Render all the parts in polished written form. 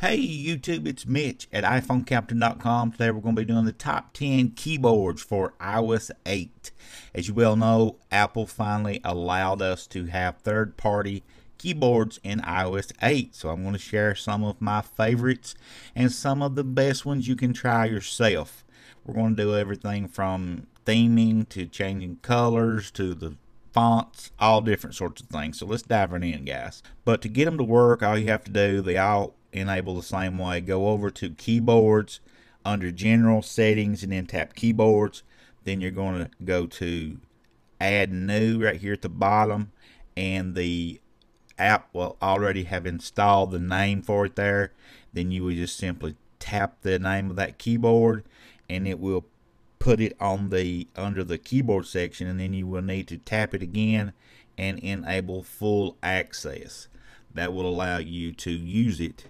Hey YouTube, it's Mitch at iPhoneCaptain.com. Today we're going to be doing the top 10 keyboards for iOS 8. As you well know, Apple finally allowed us to have third-party keyboards in iOS 8. So I'm going to share some of my favorites and some of the best ones you can try yourself. We're going to do everything from theming to changing colors to the fonts, all different sorts of things. So let's dive right in, guys. But to get them to work, all you have to do, they all enable the same way. Go over to keyboards under general settings and then tap keyboards. Then you're going to go to add new right here at the bottom, and the app will already have installed the name for it there. Then you will just simply tap the name of that keyboard and it will put it on the under the keyboard section, and then you will need to tap it again and enable full access. That will allow you to use it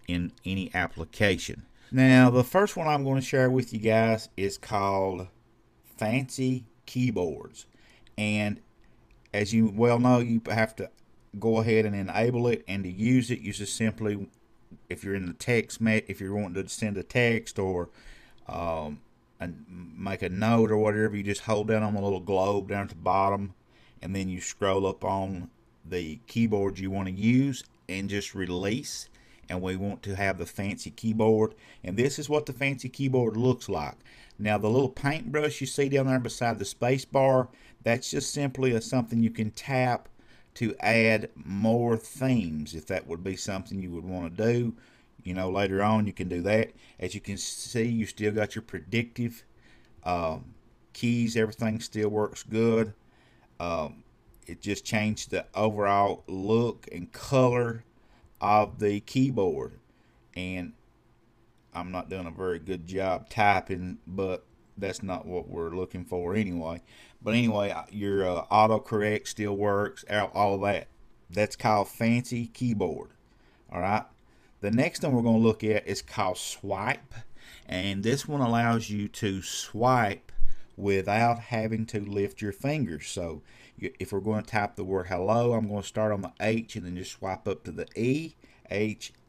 in any application. Now the first one I'm going to share with you guys is called Fancy Keyboards, and as you well know, you have to go ahead and enable it, and to use it you just simply, if you're in the text, if you're wanting to send a text or and make a note or whatever, you just hold down on the little globe down at the bottom, and then you scroll up on the keyboard you want to use and just release. And we want to have the fancy keyboard, and this is what the fancy keyboard looks like. Now the little paintbrush you see down there beside the space bar, that's just simply something you can tap to add more themes, if that would be something you would want to do. You know, later on you can do that. As you can see, you still got your predictive keys. Everything still works good. It just changed the overall look and color of the keyboard, and I'm not doing a very good job typing, but that's not what we're looking for anyway. But anyway, your autocorrect still works, all of that. That's called Fancy Keyboard. Alright, the next one we're going to look at is called Swipe, and this one allows you to swipe without having to lift your fingers. So if we're going to type the word hello, I'm going to start on the H and then just swipe up to the E, H-A-L-L-O,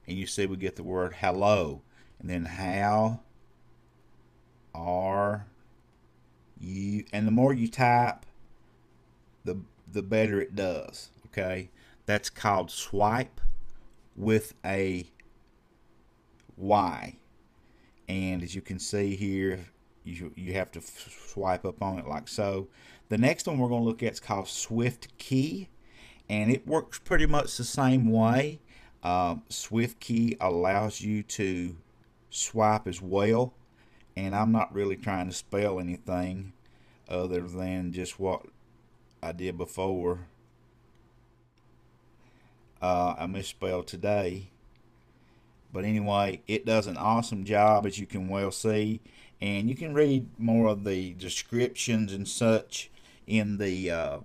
and you see we get the word hello. And then how are you, and the more you type, the better it does. Okay, that's called swipe with a Y. And as you can see here, you have to swipe up on it like so. The next one we're going to look at is called Swift Key, and it works pretty much the same way. Swift Key allows you to swipe as well, and I'm not really trying to spell anything other than just what I did before. I misspelled today. But anyway, it does an awesome job, as you can well see, and you can read more of the descriptions and such in the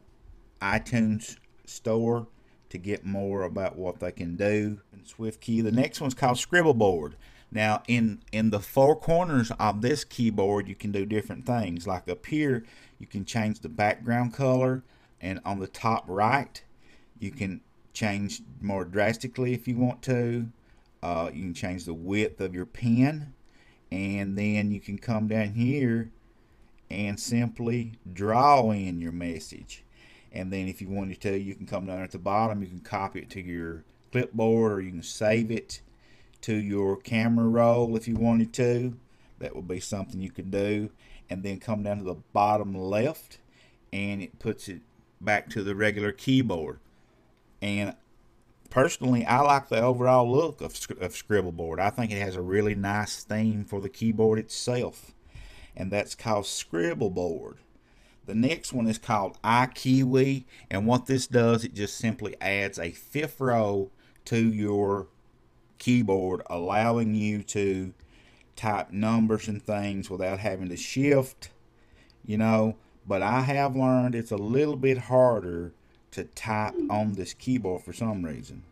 iTunes store to get more about what they can do in SwiftKey. The next one's called Scribbleboard. Now in the four corners of this keyboard you can do different things. Like up here you can change the background color, and on the top right you can change more drastically if you want to. You can change the width of your pen, and then you can come down here and simply draw in your message. And then if you wanted to, you can come down at the bottom, you can copy it to your clipboard, or you can save it to your camera roll if you wanted to. That would be something you could do. And then come down to the bottom left, and it puts it back to the regular keyboard. And personally, I like the overall look of Scribbleboard. I think it has a really nice theme for the keyboard itself, and that's called Scribbleboard. The next one is called iKiwi, and what this does, it just simply adds a fifth row to your keyboard, allowing you to type numbers and things without having to shift, you know. But I have learned it's a little bit harder to type on this keyboard for some reason.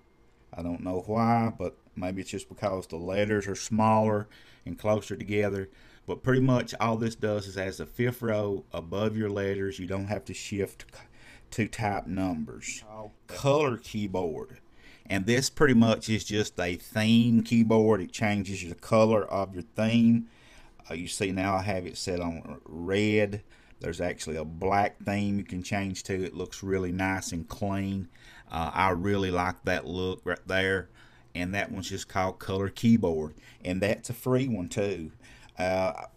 I don't know why, but maybe it's just because the letters are smaller and closer together. But pretty much all this does is adds a fifth row above your letters. You don't have to shift to type numbers. Color keyboard. And this pretty much is just a theme keyboard. It changes the color of your theme. You see now I have it set on red. There's actually a black theme you can change to. It looks really nice and clean. I really like that look right there. And that one's just called Color Keyboard. And that's a free one too.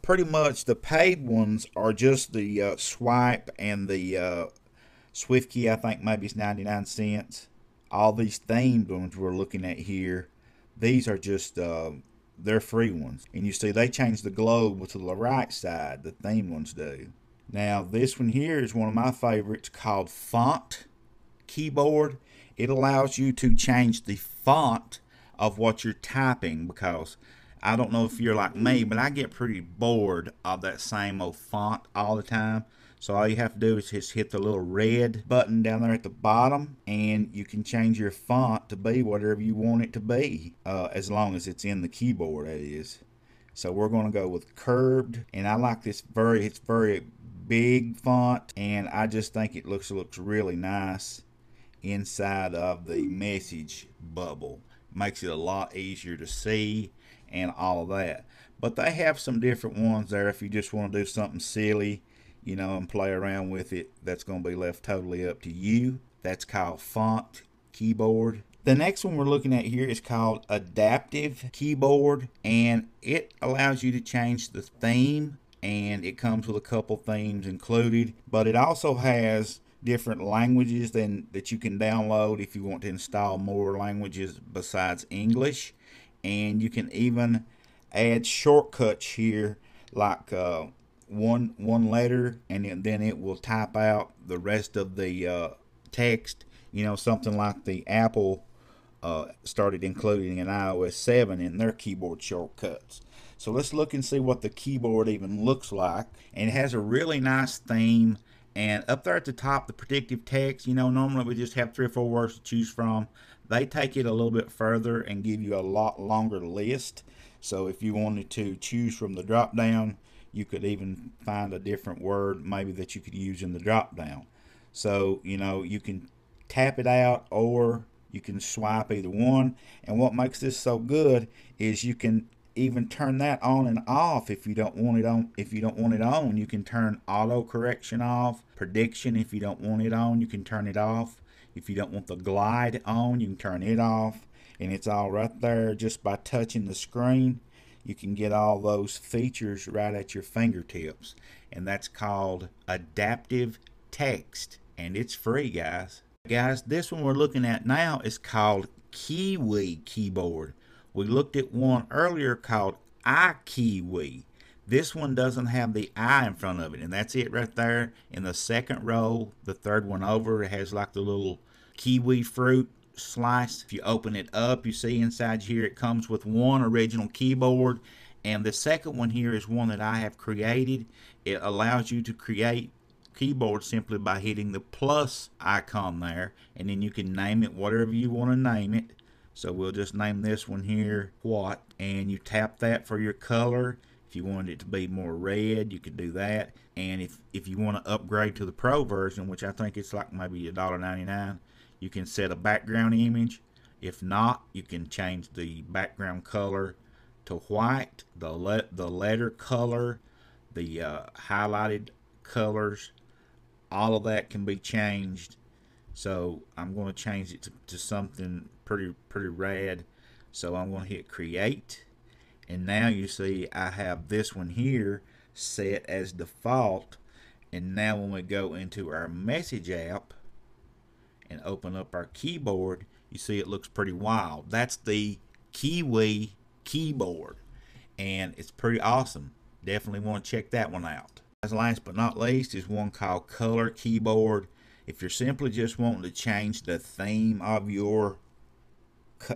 Pretty much the paid ones are just the swipe and the Swift key. I think maybe it's 99 cents. All these themed ones we're looking at here, these are just they're free ones. And you see they change the globe to the right side, the theme ones do. Now this one here is one of my favorites called Font Keyboard. It allows you to change the font of what you're typing, because I don't know if you're like me, but I get pretty bored of that same old font all the time. So all you have to do is just hit the little red button down there at the bottom, and you can change your font to be whatever you want it to be, as long as it's in the keyboard, that is. So we're going to go with curved, and I like this it's very big font, and I just think it looks really nice inside of the message bubble. Makes it a lot easier to see and all of that. But they have some different ones there if you just want to do something silly, you know, and play around with it. That's going to be left totally up to you. That's called Font Keyboard. The next one we're looking at here is called Adaptive Keyboard, and it allows you to change the theme, and it comes with a couple themes included, but it also has different languages that you can download if you want to install more languages besides English. And you can even add shortcuts here, like one letter, and then it will type out the rest of the text. You know, something like the Apple started including in iOS 7 in their keyboard shortcuts. So let's look and see what the keyboard even looks like. And it has a really nice theme. And up there at the top, the predictive text, you know, normally we just have 3 or 4 words to choose from. They take it a little bit further and give you a lot longer list. So if you wanted to choose from the drop down, you could even find a different word maybe that you could use in the drop down. So, you know, you can tap it out or you can swipe either one. And what makes this so good is you can even turn that on and off if you don't want it on. If you don't want it on, you can turn auto correction off. Prediction, if you don't want it on, you can turn it off. If you don't want the glide on, you can turn it off. And it's all right there just by touching the screen. You can get all those features right at your fingertips. And that's called Adaptive Text. And it's free, guys. Guys, this one we're looking at now is called Kiwi Keyboard. We looked at one earlier called iKiwi. This one doesn't have the I in front of it, and that's it right there in the second row. The third one over, it has like the little kiwi fruit slice. If you open it up, you see inside here it comes with one original keyboard, and the second one here is one that I have created. It allows you to create keyboard simply by hitting the plus icon there, and then you can name it whatever you want to name it. So we'll just name this one here what, and you tap that for your color. If you wanted it to be more red, you could do that. And if you want to upgrade to the Pro version, which I think it's like maybe $1.99, you can set a background image. If not, you can change the background color to white, the letter color, the highlighted colors. All of that can be changed. So I'm going to change it to something pretty rad. So I'm going to hit create, and now you see I have this one here set as default. And now when we go into our message app and open up our keyboard, you see it looks pretty wild. That's the Kiwi keyboard, and it's pretty awesome. Definitely want to check that one out. As last but not least is one called Color Keyboard. If you're simply just wanting to change the theme of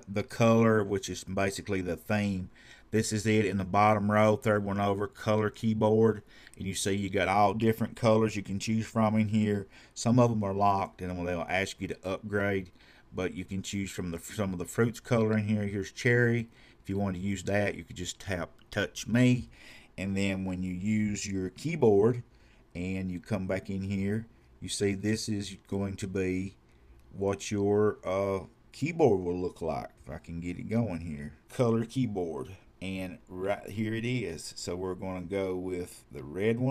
the color, which is basically the theme, this is it in the bottom row, third one over, Color Keyboard. And you see you got all different colors you can choose from in here. Some of them are locked and they'll ask you to upgrade, but you can choose from some of the fruits color in here. Here's cherry. If you want to use that, you could just tap touch me, and then when you use your keyboard and you come back in here, you see this is going to be what your keyboard will look like if I can get it going here. Color keyboard. And right here it is. So we're going to go with the red one.